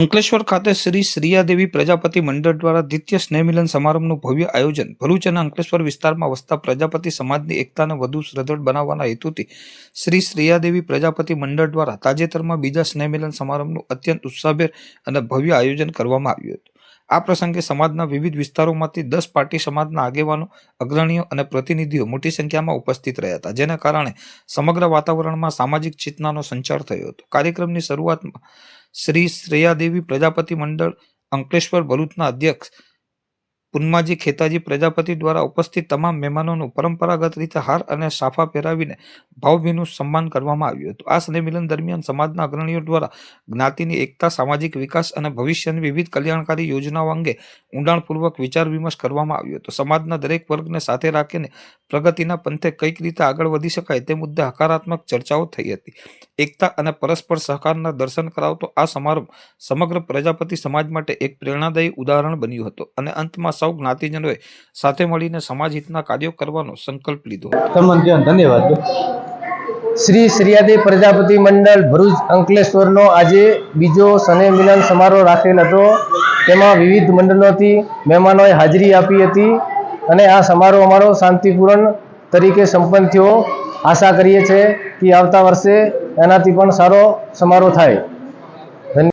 અંકલેશ્વર ખાતે શ્રી શ્રીયાદેવી પ્રજાપતિ મંડળ દ્વારા દ્વિતીય સ્નેહમિલન સમારંભનું ભવ્ય આયોજન ભરૂચ અને અંકલેશ્વર વિસ્તારમાં વસતા પ્રજાપતિ સમાજની એકતાને વધુ સુદૃઢ બનાવવાના હેતુથી શ્રી શ્રીયાદેવી પ્રજાપતિ મંડળ દ્વારા તાજેતરમાં બીજા સ્નેહમિલન સમારંભનું અત્યંત ઉત્સાહભેર અને ભવ્ય આયોજન કરવામાં આવ્યું હતું। આ પ્રસંગે સમાજના વિવિધ વિસ્તારોમાંથી 10 પાટી સમાજના આગેવાનો, અગ્રણીઓ અને પ્રતિનિધિઓ મોટી સંખ્યામાં ઉપસ્થિત રહ્યા હતા, જેના કારણે સમગ્ર વાતાવરણમાં સામાજિક ચેતનાનો સંચાર થયો હતો। કાર્યક્રમની શરૂઆતમાં શ્રી શ્રેયાદેવી પ્રજાપતિ મંડળ અંકલેશ્વર ભરૂચના અધ્યક્ષ પુન્માજી ખેતાજી પ્રજાપતિ દ્વારા ઉપસ્થિત તમામ મહેમાનોનું પરંપરાગત રીતે હાર અને સાફા પહેરાવીને ભાવભીનું સન્માન કરવામાં આવ્યું હતું। આ સ્નેહમિલન દરમિયાન સમાજના અગ્રણીઓ દ્વારા જ્ઞાતિની એકતા, સામાજિક વિકાસ અને ભવિષ્યની વિવિધ કલ્યાણકારી યોજનાઓ અંગે ઊંડાણપૂર્વક વિચાર વિમર્શ કરવામાં આવ્યો હતો। સમાજના દરેક વર્ગને સાથે રાખીને પ્રગતિના પંથે કઈક રીતે આગળ વધી શકાય તે મુદ્દે હકારાત્મક ચર્ચાઓ થઈ હતી। એકતા અને પરસ્પર સહકારના દર્શન કરાવતો આ સમારંભ સમગ્ર પ્રજાપતિ સમાજ માટે એક પ્રેરણાદાયી ઉદાહરણ બન્યું હતું અને અંતમાં સૌ જ્ઞાતિજનોએ સાથે મળીને સમાજ હિતના કાર્યો કરવાનો સંકલ્પ લીધો હતો। ધન્યવાદ। શ્રી શ્રીયાદેવી પ્રજાપતિ મંડળ ભરૂચ અંકલેશ્વરનો આજે બીજો સ્નેહ મિલન સમારોહ રાખેલ હતો। તેમાં વિવિધ મંડળોથી મહેમાનોએ હાજરી આપી હતી અને આ સમારોહ અમારો શાંતિપૂર્ણ તરીકે સંપન્ન થયો। આશા કરીએ છીએ કે આવતા વર્ષે એનાથી પણ સારો સમારોહ થાય।